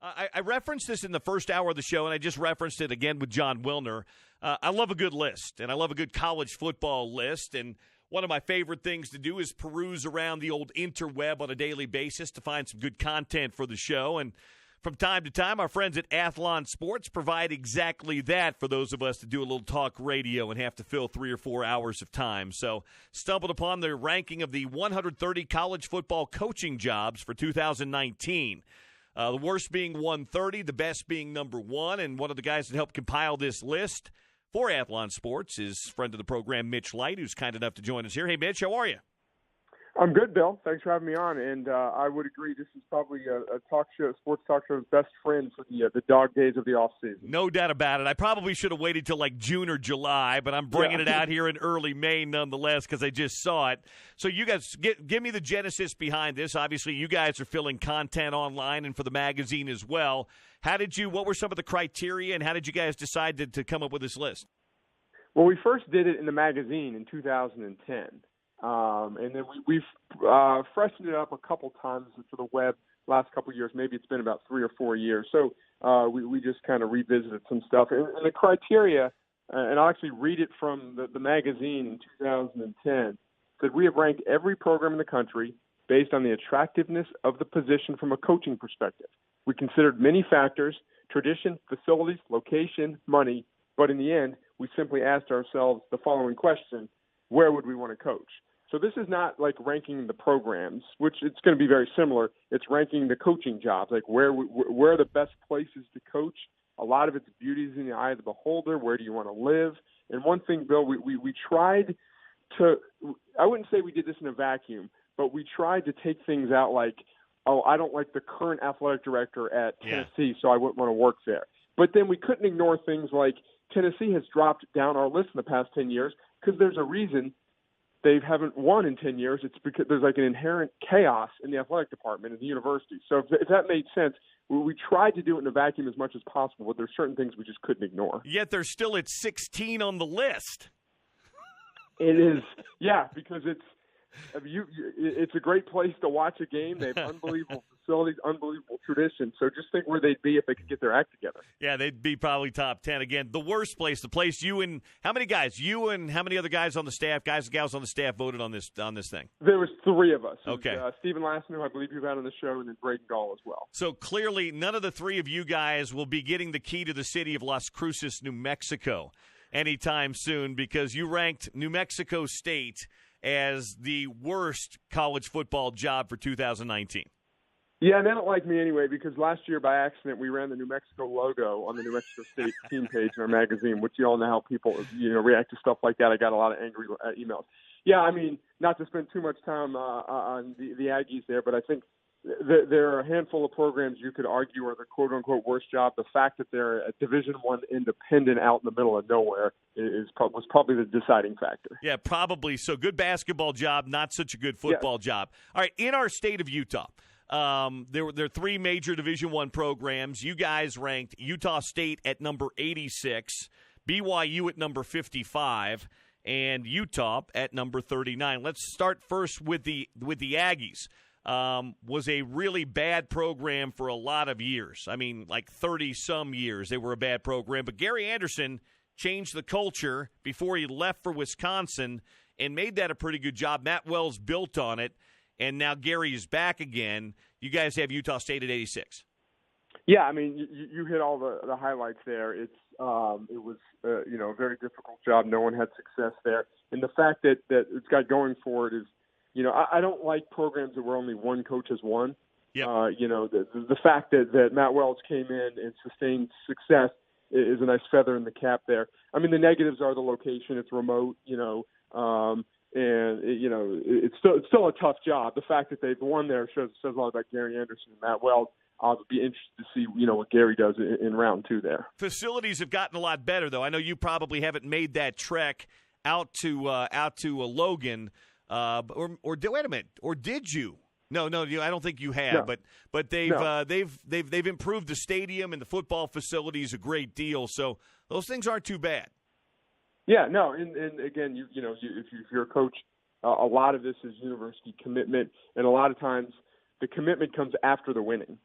I referenced this in the first hour of the show, and I just referenced it again with John Wilner. I love a good list, and I love a good college football list. And one of my favorite things to do is peruse around the old interweb on a daily basis to find some good content for the show. And from time to time, our friends at Athlon Sports provide exactly that for those of us that do a little talk radio and have to fill 3 or 4 hours of time. So stumbled upon their ranking of the 130 college football coaching jobs for 2019. The worst being 130, the best being number 1. And one of the guys that helped compile this list for Athlon Sports is friend of the program, Mitch Light, who's kind enough to join us here. Hey, Mitch, how are you? I'm good, Bill. Thanks for having me on. And I would agree this is probably a talk show, sports talk show's best friend for the dog days of the off season. No doubt about it. I probably should have waited till like June or July, but I'm bringing it out here in early May nonetheless because I just saw it. So you guys, give me the genesis behind this. Obviously, you guys are filling content online and for the magazine as well. What were some of the criteria, and how did you guys decide to come up with this list? Well, we first did it in the magazine in 2010. And then we've freshened it up a couple times for the web last couple of years. Maybe it's been about 3 or 4 years. So we just kind of revisited some stuff. And the criteria, and I'll actually read it from the magazine in 2010, said we have ranked every program in the country based on the attractiveness of the position from a coaching perspective. We considered many factors: tradition, facilities, location, money. But in the end, we simply asked ourselves the following question: where would we want to coach? So this is not like ranking the programs, which it's going to be very similar. It's ranking the coaching jobs, like where are the best places to coach. A lot of its beauty is in the eye of the beholder. Where do you want to live? And one thing, Bill, we tried to – I wouldn't say we did this in a vacuum, but we tried to take things out like, oh, I don't like the current athletic director at Tennessee, so I wouldn't want to work there. But then we couldn't ignore things like Tennessee has dropped down our list in the past 10 years because there's a reason they haven't won in 10 years. It's because there's like an inherent chaos in the athletic department in the university. So if that made sense, we tried to do it in a vacuum as much as possible, but there's certain things we just couldn't ignore. Yet they're still at 16 on the list. It is, yeah, because it's a great place to watch a game. They have unbelievable facilities, unbelievable tradition. So just think where they'd be if they could get their act together. Yeah, they'd be probably top 10. Again, the worst place, the place you and how many guys? You and how many other guys on the staff, guys and gals on the staff voted on this thing? There was 3 of us. Okay. Stephen Lassner, who I believe you've had on the show, and then Braden Gall as well. So clearly none of the 3 of you guys will be getting the key to the city of Las Cruces, New Mexico anytime soon because you ranked New Mexico State as the worst college football job for 2019. Yeah, and they don't like me anyway because last year by accident we ran the New Mexico logo on the New Mexico State team page in our magazine, which you all know how people react to stuff like that. I got a lot of angry emails. Yeah, I mean, not to spend too much time on the Aggies there, but I think there are a handful of programs you could argue are the quote-unquote worst job. The fact that they're a Division I independent out in the middle of nowhere was probably the deciding factor. Yeah, probably. So good basketball job, not such a good football job. All right, in our state of Utah, there are 3 major Division I programs. You guys ranked Utah State at number 86, BYU at number 55, and Utah at number 39. Let's start first with the Aggies. Was a really bad program for a lot of years. I mean, like 30-some years they were a bad program. But Gary Anderson changed the culture before he left for Wisconsin and made that a pretty good job. Matt Wells built on it, and now Gary is back again. You guys have Utah State at 86. Yeah, I mean, you hit all the highlights there. It was a very difficult job. No one had success there. And the fact that it's got going for it is, I don't like programs that where only one coach has won. Yep. The fact that Matt Wells came in and sustained success is a nice feather in the cap there. I mean, the negatives are the location; it's remote, it's still a tough job. The fact that they've won there says a lot about Gary Anderson and Matt Wells. I'll be interested to see what Gary does in round 2 there. Facilities have gotten a lot better, though. I know you probably haven't made that trek out to Logan. Wait a minute, or did you? No, I don't think you have. No. But they've improved the stadium and the football facilities a great deal. So those things aren't too bad. Yeah, no, and again, if you're a coach, a lot of this is university commitment, and a lot of times the commitment comes after the winning.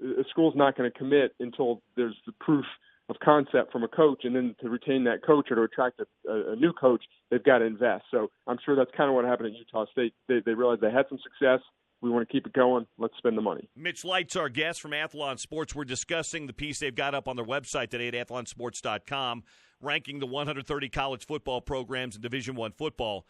a school's not going to commit until there's the proof of concept from a coach, and then to retain that coach or to attract a new coach, they've got to invest. So I'm sure that's kind of what happened at Utah State. They realized they had some success. We want to keep it going. Let's spend the money. Mitch Light's our guest from Athlon Sports. We're discussing the piece they've got up on their website today at athlonsports.com, ranking the 130 college football programs in Division I football.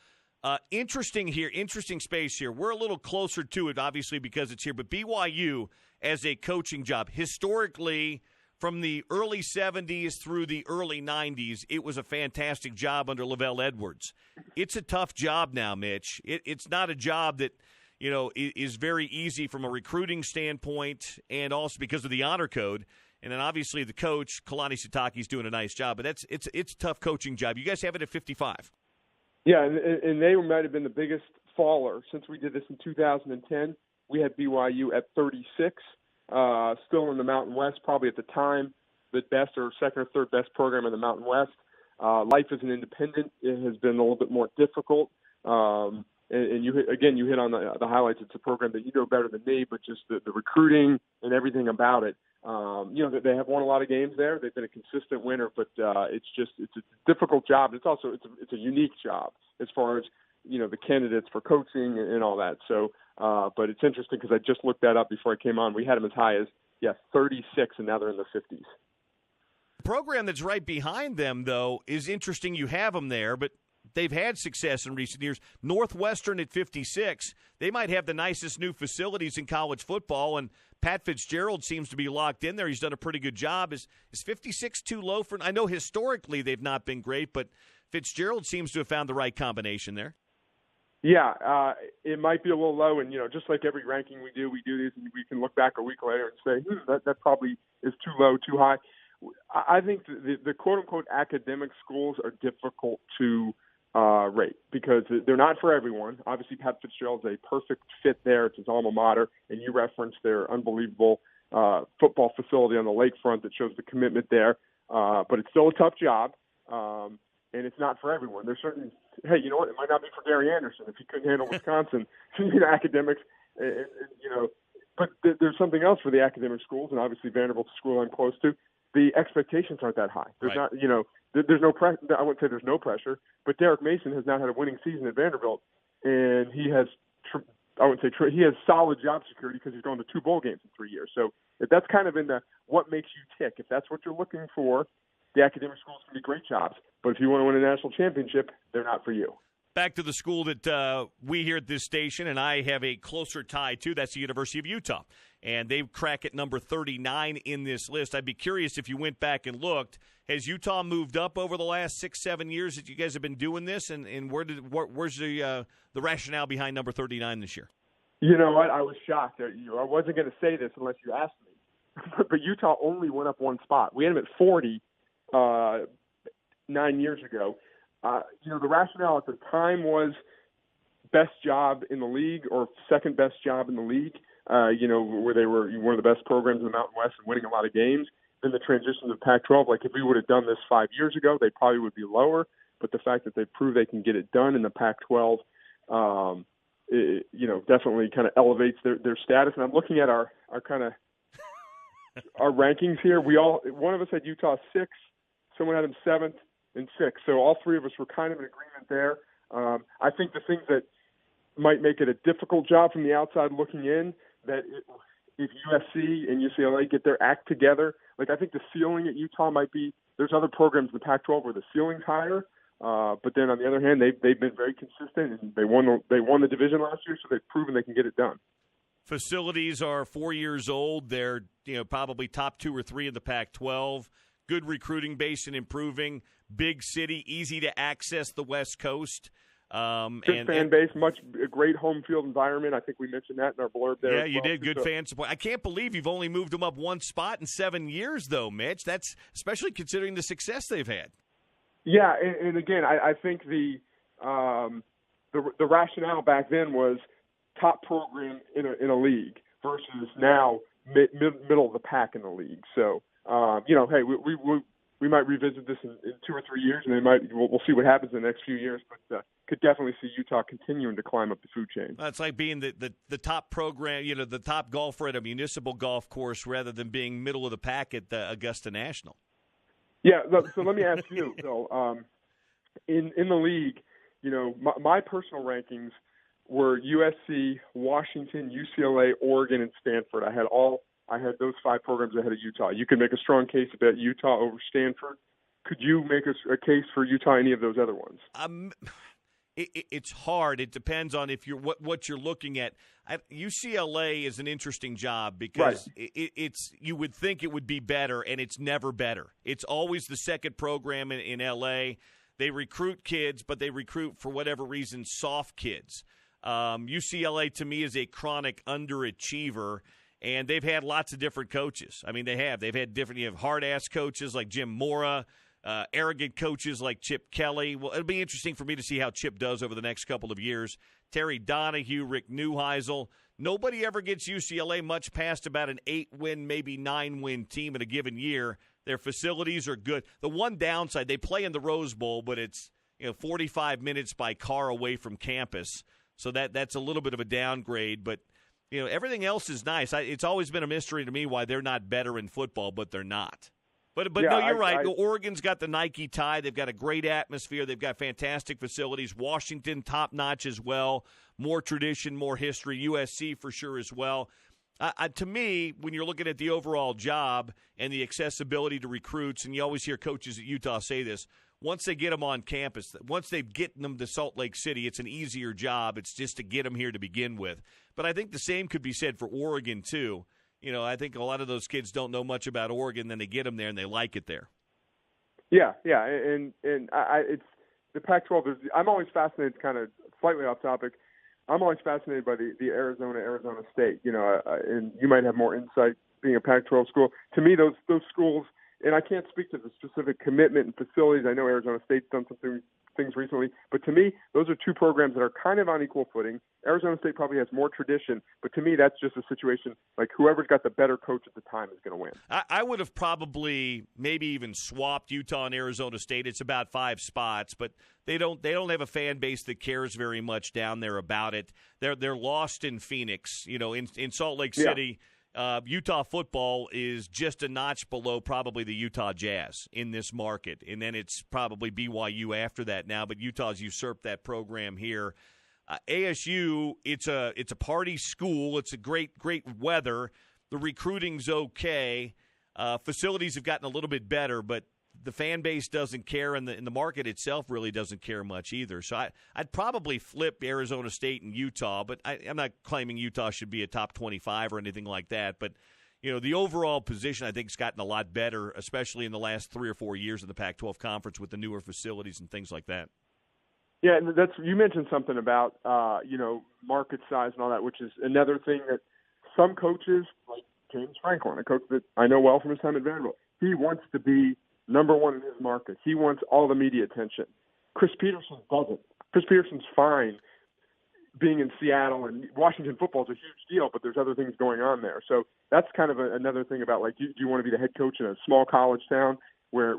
Interesting space here. We're a little closer to it, obviously, because it's here. But BYU as a coaching job, historically, from the early 70s through the early 90s, it was a fantastic job under Lavelle Edwards. It's a tough job now, Mitch. It's not a job that, is very easy from a recruiting standpoint and also because of the honor code. And then obviously the coach, Kalani Sitake, is doing a nice job. But it's a tough coaching job. You guys have it at 55. Yeah, and they might have been the biggest faller. Since we did this in 2010, we had BYU at 36. Still in the Mountain West, probably at the time the best or second or third best program in the Mountain West. Life as an independent, it has been a little bit more difficult. And you hit on the highlights. It's a program that you know better than me, but just the recruiting and everything about it. They have won a lot of games there. They've been a consistent winner, but it's a difficult job. It's also it's a unique job as far as the candidates for coaching and all that. So. But it's interesting because I just looked that up before I came on. We had them as high as 36, and now they're in the 50s. The program that's right behind them, though, is interesting. You have them there, but they've had success in recent years. Northwestern at 56, they might have the nicest new facilities in college football, and Pat Fitzgerald seems to be locked in there. He's done a pretty good job. Is 56 too low for? I know historically they've not been great, but Fitzgerald seems to have found the right combination there. Yeah, it might be a little low, and just like every ranking we do these, and we can look back a week later and say that probably is too low, too high. I think the quote unquote academic schools are difficult to rate because they're not for everyone. Obviously, Pat Fitzgerald's a perfect fit there. It's his alma mater, and you referenced their unbelievable football facility on the lakefront that shows the commitment there. But it's still a tough job. And it's not for everyone. There's certain, hey, you know what? It might not be for Gary Anderson if he couldn't handle Wisconsin, academics, But there's something else for the academic schools, and obviously Vanderbilt's a school I'm close to. The expectations aren't that high. There's not, there's no pressure. I wouldn't say there's no pressure, but Derek Mason has not had a winning season at Vanderbilt, and he has, he has solid job security because he's going to 2 bowl games in 3 years. So if that's kind of in the what makes you tick, if that's what you're looking for, the academic schools can be great jobs. But if you want to win a national championship, they're not for you. Back to the school that we here at this station and I have a closer tie to, that's the University of Utah. And they crack at number 39 in this list. I'd be curious if you went back and looked, has Utah moved up over the last 6-7 years that you guys have been doing this? And where's the rationale behind number 39 this year? You know what? I was shocked. I wasn't going to say this unless you asked me. But Utah only went up 1 spot. We had them at 40 9 years ago. The rationale at the time was best job in the league or second best job in the league, where they were one of the best programs in the Mountain West and winning a lot of games. Then the transition to the Pac-12, like if we would have done this 5 years ago, they probably would be lower. But the fact that they proved they can get it done in the Pac-12, definitely kind of elevates their status. And I'm looking at our kind of our rankings here. One of us had Utah 6, someone had them 7th and 6th. So all 3 of us were kind of in agreement there. I think the things that might make it a difficult job from the outside looking in, that if USC and UCLA get their act together, like I think the ceiling at Utah might be, there's other programs in the Pac-12 where the ceiling's higher. But then on the other hand, they've been very consistent and they won the division last year, so they've proven they can get it done. Facilities are 4 years old. They're probably top 2 or 3 in the Pac-12. Good recruiting base and improving. Big city, easy to access the West Coast. Good fan base, a great home field environment. I think we mentioned that in our blurb there. Yeah, you did. Good fan support. I can't believe you've only moved them up 1 spot in 7 years, though, Mitch. That's especially considering the success they've had. Yeah, and again, I think the rationale back then was top program in a league versus now middle of the pack in the league. So, hey, we might revisit this in 2 or 3 years, and we'll see what happens in the next few years. But could definitely see Utah continuing to climb up the food chain. It's like being the top program, the top golfer at a municipal golf course rather than being middle of the pack at the Augusta National. Yeah, so let me ask you, Bill, in the league, my personal rankings were USC, Washington, UCLA, Oregon, and Stanford. I had those 5 programs ahead of Utah. You could make a strong case about Utah over Stanford. Could you make a case for Utah any of those other ones? It's hard. It depends on if you're what you're looking at. UCLA is an interesting job because it's you would think it would be better, and it's never better. It's always the second program in LA. They recruit kids, but they recruit for whatever reason soft kids. UCLA to me is a chronic underachiever. And they've had lots of different coaches. I mean, they've had different. You have hard-ass coaches like Jim Mora, arrogant coaches like Chip Kelly. Well, it'll be interesting for me to see how Chip does over the next couple of years. Terry Donahue, Rick Neuheisel. Nobody ever gets UCLA much past about an 8-win, maybe 9-win team in a given year. Their facilities are good. The one downside, they play in the Rose Bowl, but it's 45 minutes by car away from campus. So that's a little bit of a downgrade, but everything else is nice. It's always been a mystery to me why they're not better in football, but they're not. But no, you're right. Oregon's got the Nike tie. They've got a great atmosphere. They've got fantastic facilities. Washington, top-notch as well. More tradition, more history. USC for sure as well. To me, when you're looking at the overall job and the accessibility to recruits, and you always hear coaches at Utah say this, once they get them on campus, once they've gotten them to Salt Lake City, it's an easier job. It's just to get them here to begin with. But I think the same could be said for Oregon, too. I think a lot of those kids don't know much about Oregon, then they get them there and they like it there. Yeah, and it's the Pac-12. I'm always fascinated, kind of slightly off topic. I'm always fascinated by the Arizona State. And you might have more insight being a Pac-12 school. To me, those schools. And I can't speak to the specific commitment and facilities. I know Arizona State's done some things recently. But to me, those are 2 programs that are kind of on equal footing. Arizona State probably has more tradition. But to me, that's just a situation like whoever's got the better coach at the time is going to win. I would have probably maybe even swapped Utah and Arizona State. It's about 5 spots. But they don't have a fan base that cares very much down there about it. They're lost in Phoenix, in Salt Lake City. Yeah. Utah football is just a notch below probably the Utah Jazz in this market, and then it's probably BYU after that now. But Utah's usurped that program here. ASU, it's a party school. It's a great weather. The recruiting's okay. Facilities have gotten a little bit better, but the fan base doesn't care, and the market itself really doesn't care much either. So I'd probably flip Arizona State and Utah, but I'm not claiming Utah should be a top 25 or anything like that. But, the overall position I think has gotten a lot better, especially in the last 3 or 4 years of the Pac-12 conference with the newer facilities and things like that. Yeah, and you mentioned something about, market size and all that, which is another thing that some coaches, like James Franklin, a coach that I know well from his time at Vanderbilt, he wants to be number one in his market. He wants all the media attention. Chris Peterson doesn't. Chris Peterson's fine being in Seattle, and Washington football is a huge deal, but there's other things going on there. So that's kind of another thing about, like, do you want to be the head coach in a small college town where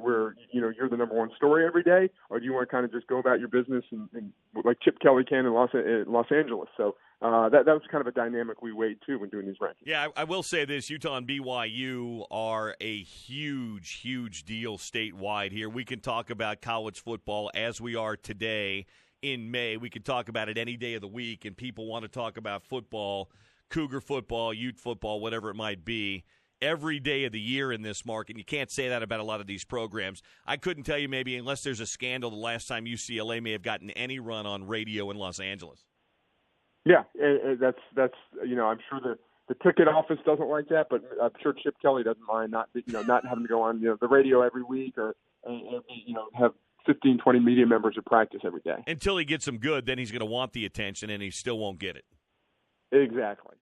you're the number one story every day, or do you want to kind of just go about your business and like Chip Kelly can in Los Angeles? So that was kind of a dynamic we weighed too when doing these rankings. Yeah, I will say this: Utah and BYU are a huge deal statewide here. We can talk about college football as we are today in May. We can talk about it any day of the week, and people want to talk about football, Cougar football, Ute football, whatever it might be, every day of the year in this market. You can't say that about a lot of these programs. I couldn't tell you, maybe unless there's a scandal, the last time UCLA may have gotten any run on radio in Los Angeles. Yeah, that's I'm sure the ticket office doesn't like that, but I'm sure Chip Kelly doesn't mind not having to go on the radio every week or have 15, 20 media members at practice every day. Until he gets them good, then he's going to want the attention, and he still won't get it. Exactly.